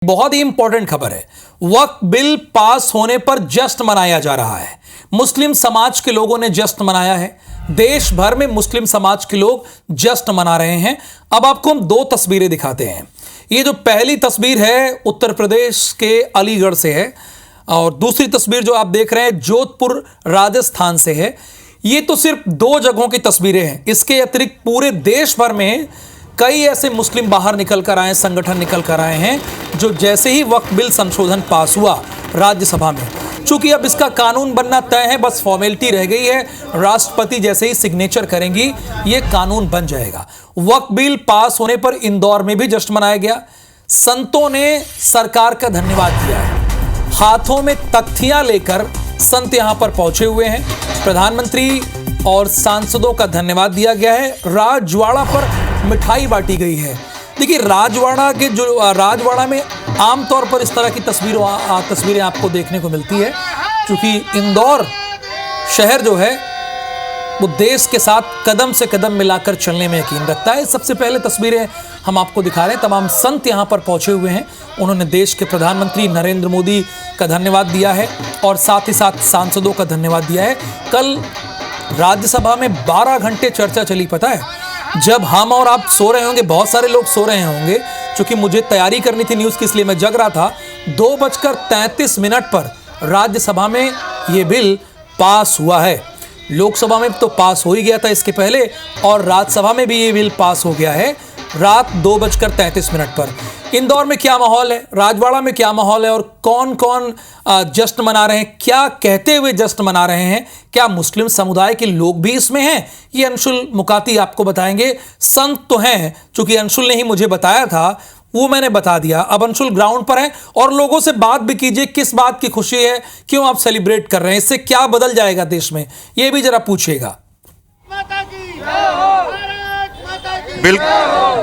बहुत ही इंपॉर्टेंट खबर है। वक्फ बिल पास होने पर जश्न मनाया जा रहा है। मुस्लिम समाज के लोगों ने जश्न मनाया है। देश भर में मुस्लिम समाज के लोग जश्न मना रहे हैं। अब आपको हम दो तस्वीरें दिखाते हैं। ये जो पहली तस्वीर है उत्तर प्रदेश के अलीगढ़ से है और दूसरी तस्वीर जो आप देख रहे हैं जोधपुर राजस्थान से है। ये तो सिर्फ दो जगहों की तस्वीरें हैं। इसके अतिरिक्त पूरे देश भर में कई ऐसे मुस्लिम बाहर निकल कर आए, संगठन निकल कर आए हैं जो जैसे ही वक्फ बिल संशोधन पास हुआ राज्यसभा में, चूंकि अब इसका कानून बनना तय है, बस फॉर्मेलिटी रह गई है। राष्ट्रपति जैसे ही सिग्नेचर करेंगी ये कानून बन जाएगा। वक्फ बिल पास होने पर इंदौर में भी जश्न मनाया गया। संतों ने सरकार का धन्यवाद किया है। हाथों में तख्तियां लेकर संत यहां पर पहुंचे हुए हैं। प्रधानमंत्री और सांसदों का धन्यवाद दिया गया है। राजवाड़ा पर मिठाई बांटी गई है। देखिए राजवाड़ा में आमतौर पर इस तरह की तस्वीरें आपको देखने को मिलती है, क्योंकि इंदौर शहर जो है वो देश के साथ कदम से कदम मिलाकर चलने में यकीन रखता है। सबसे पहले तस्वीरें हम आपको दिखा रहे हैं। तमाम संत यहां पर पहुंचे हुए हैं। उन्होंने देश के प्रधानमंत्री नरेंद्र मोदी का धन्यवाद दिया है और साथ ही साथ सांसदों का धन्यवाद दिया है। कल राज्यसभा में 12 घंटे चर्चा चली। पता है, जब हम और आप सो रहे होंगे, बहुत सारे लोग सो रहे होंगे, क्योंकि मुझे तैयारी करनी थी न्यूज़ की, इसलिए मैं जग रहा था। 2:33 पर राज्यसभा में ये बिल पास हुआ है। लोकसभा में तो पास हो ही गया था इसके पहले और राज्यसभा में भी ये बिल पास हो गया है रात 2:33 पर। इंदौर में क्या माहौल है, राजवाड़ा में क्या माहौल है और कौन कौन जश्न मना रहे हैं, क्या कहते हुए जश्न मना रहे हैं, क्या मुस्लिम समुदाय के लोग भी इसमें हैं, ये अंशुल मुकाती आपको बताएंगे। संत तो हैं, चूंकि अंशुल ने ही मुझे बताया था, वो मैंने बता दिया। अब अंशुल ग्राउंड पर है और लोगों से बात भी कीजिए। किस बात की खुशी है, क्यों आप सेलिब्रेट कर रहे हैं, इससे क्या बदल जाएगा देश में, ये भी जरा पूछिएगा।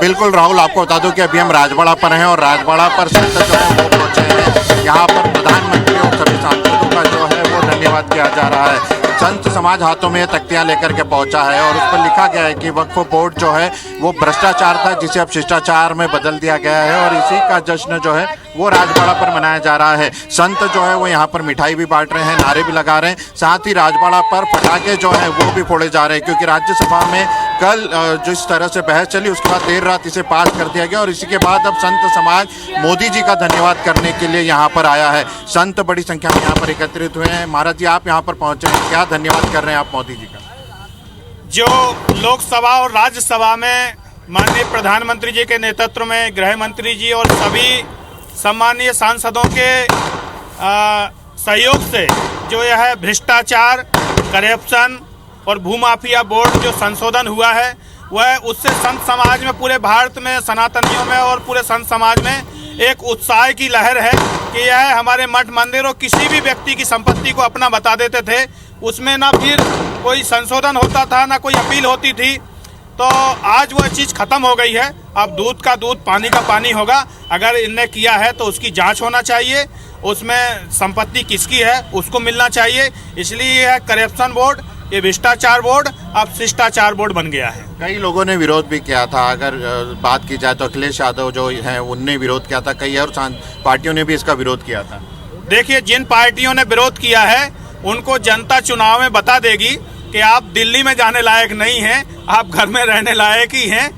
बिल्कुल राहुल, आपको बता दूं कि अभी हम राजवाड़ा पर हैं और राजवाड़ा पर संत जो है वो पहुंचे हैं। यहाँ पर प्रधानमंत्री और सभी सांसदों का जो है वो धन्यवाद किया जा रहा है। संत समाज हाथों में तख्तियां लेकर के पहुंचा है और उस पर लिखा गया है कि वक्फ बोर्ड जो है वो भ्रष्टाचार था, जिसे अब शिष्टाचार में बदल दिया गया है और इसी का जश्न जो है वो राजवाड़ा पर मनाया जा रहा है। संत जो है वो यहाँ पर मिठाई भी बांट रहे हैं, नारे भी लगा रहे हैं, साथ ही राजवाड़ा पर पटाखे जो है वो भी फोड़े जा रहे हैं, क्योंकि राज्यसभा में कल जिस तरह से बहस चली उसके बाद देर रात इसे पास कर दिया गया और इसी के बाद अब संत समाज मोदी जी का धन्यवाद करने के लिए यहाँ पर आया है। संत बड़ी संख्या में यहाँ पर एकत्रित हुए हैं। महाराज जी, आप यहाँ पर पहुँचे हैं, क्या धन्यवाद कर रहे हैं आप मोदी जी का? जो लोकसभा और राज्यसभा में माननीय प्रधानमंत्री जी के नेतृत्व में गृह मंत्री जी और सभी सम्मानीय सांसदों के सहयोग से जो यह भ्रष्टाचार, करप्शन और भूमाफिया बोर्ड जो संशोधन हुआ है, वह उससे संत समाज में, पूरे भारत में, सनातनियों में और पूरे संत समाज में एक उत्साह की लहर है कि यह हमारे मठ मंदिर और किसी भी व्यक्ति की संपत्ति को अपना बता देते थे। उसमें ना फिर कोई संशोधन होता था, ना कोई अपील होती थी। तो आज वह चीज़ खत्म हो गई है। अब दूध का दूध, पानी का पानी होगा। अगर इनने किया है तो उसकी जांच होना चाहिए, उसमें संपत्ति किसकी है उसको मिलना चाहिए। इसलिए यह करप्शन बोर्ड, ये भ्रष्टाचार बोर्ड अब शिष्टाचार बोर्ड बन गया है। कई लोगों ने विरोध भी किया था। अगर बात की जाए तो अखिलेश यादव जो है उनने विरोध किया था, कई और पार्टियों ने भी इसका विरोध किया था। देखिए, जिन पार्टियों ने विरोध किया है उनको जनता चुनाव में बता देगी कि आप दिल्ली में जाने लायक नहीं हैं, आप घर में रहने लायक ही हैं।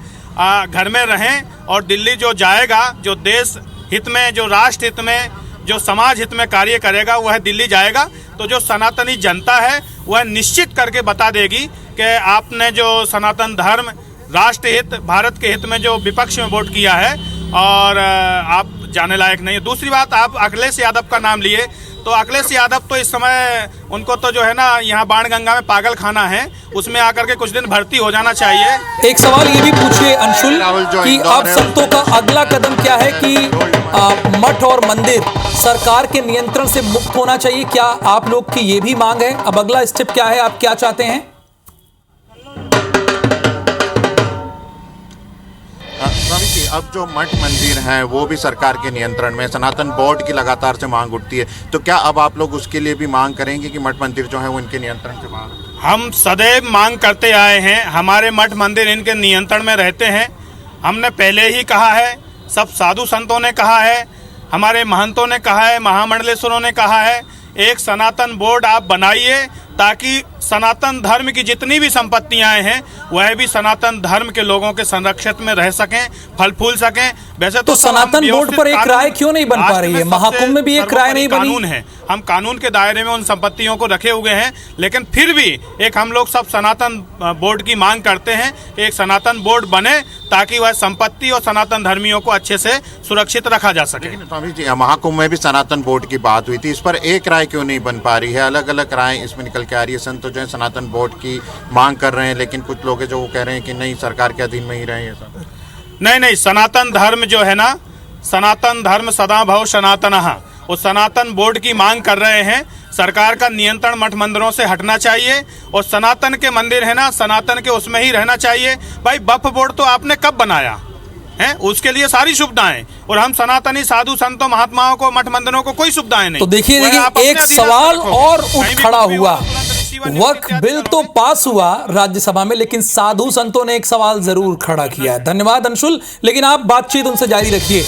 घर में रहें और दिल्ली जो जाएगा, जो देश हित में, जो राष्ट्र हित में, जो समाज हित में कार्य करेगा, वह दिल्ली जाएगा। तो जो सनातनी जनता है वह निश्चित करके बता देगी कि आपने जो सनातन धर्म, राष्ट्र हित, भारत के हित में जो विपक्ष में वोट किया है और आप जाने लायक नहीं है। दूसरी बात, आप अखिलेश यादव का नाम लिए, तो अखिलेश यादव तो इस समय उनको तो जो है ना यहाँ बाणगंगा में पागल खाना है, उसमें आकर के कुछ दिन भर्ती हो जाना चाहिए। एक सवाल ये भी पूछिए अंशुल कि आप संतों का अगला कदम क्या है कि मठ और मंदिर सरकार के नियंत्रण से मुक्त होना चाहिए, क्या आप लोग की ये भी मांग है? अब अगला स्टेप क्या है, आप क्या चाहते हैं? स्वामी जी, अब जो मठ मंदिर हैं वो भी सरकार के नियंत्रण में, सनातन बोर्ड की लगातार से मांग उठती है, तो क्या अब आप लोग उसके लिए भी मांग करेंगे कि मठ मंदिर जो है वो इनके नियंत्रण से बाहर? हम सदैव मांग करते आए हैं, हमारे मठ मंदिर इनके नियंत्रण में रहते हैं। हमने पहले ही कहा है, सब साधु संतों ने कहा है हमारे महंतों ने कहा है, महामंडलेश्वरों ने कहा है, एक सनातन बोर्ड आप बनाइए ताकि सनातन धर्म की जितनी भी संपत्तियां हैं वह भी सनातन धर्म के लोगों के संरक्षित में रह सकें, फल फूल सकें। वैसे तो सनातन बोर्ड पर एक राय क्यों नहीं बन पा रही है? महाकुंभ में भी एक राय नहीं बनी। कानून है, हम कानून के दायरे में उन संपत्तियों को रखे हुए हैं, लेकिन फिर भी एक हम लोग सब सनातन बोर्ड की मांग करते हैं कि एक सनातन बोर्ड बने ताकि वह संपत्ति और सनातन धर्मियों को अच्छे से सुरक्षित रखा जा सके। स्वामी जी, महाकुंभ में भी सनातन बोर्ड की बात हुई थी, इस पर एक राय क्यों नहीं बन पा रही है? अलग अलग राय इसमें निकल के आ रही है। संत जो है सनातन बोर्ड की मांग कर रहे हैं, लेकिन कुछ लोग हैं जो वो कह रहे हैं कि नहीं, सरकार के अधीन में ही रहे। नहीं, सनातन धर्म जो है ना, सनातन धर्म सदा भव सनातनः, वो सनातन बोर्ड की मांग कर रहे हैं। सरकार का नियंत्रण मठ मंदिरों से हटना चाहिए और सनातन के मंदिर है ना, सनातन के उसमें ही रहना चाहिए। भाई वक्फ बोर्ड तो आपने कब बनाया है? उसके लिए सारी सुविधाएं, और हम सनातनी साधु संतों महात्माओं को, मठ मंदिरों को कोई सुविधाएं नहीं। तो देखिए एक सवाल और उठ खड़ा हुआ। वक्फ बिल तो पास हुआ राज्यसभा में, लेकिन साधु संतों ने एक सवाल जरूर खड़ा किया है। धन्यवाद अंशुल, लेकिन आप बातचीत उनसे जारी रखिए।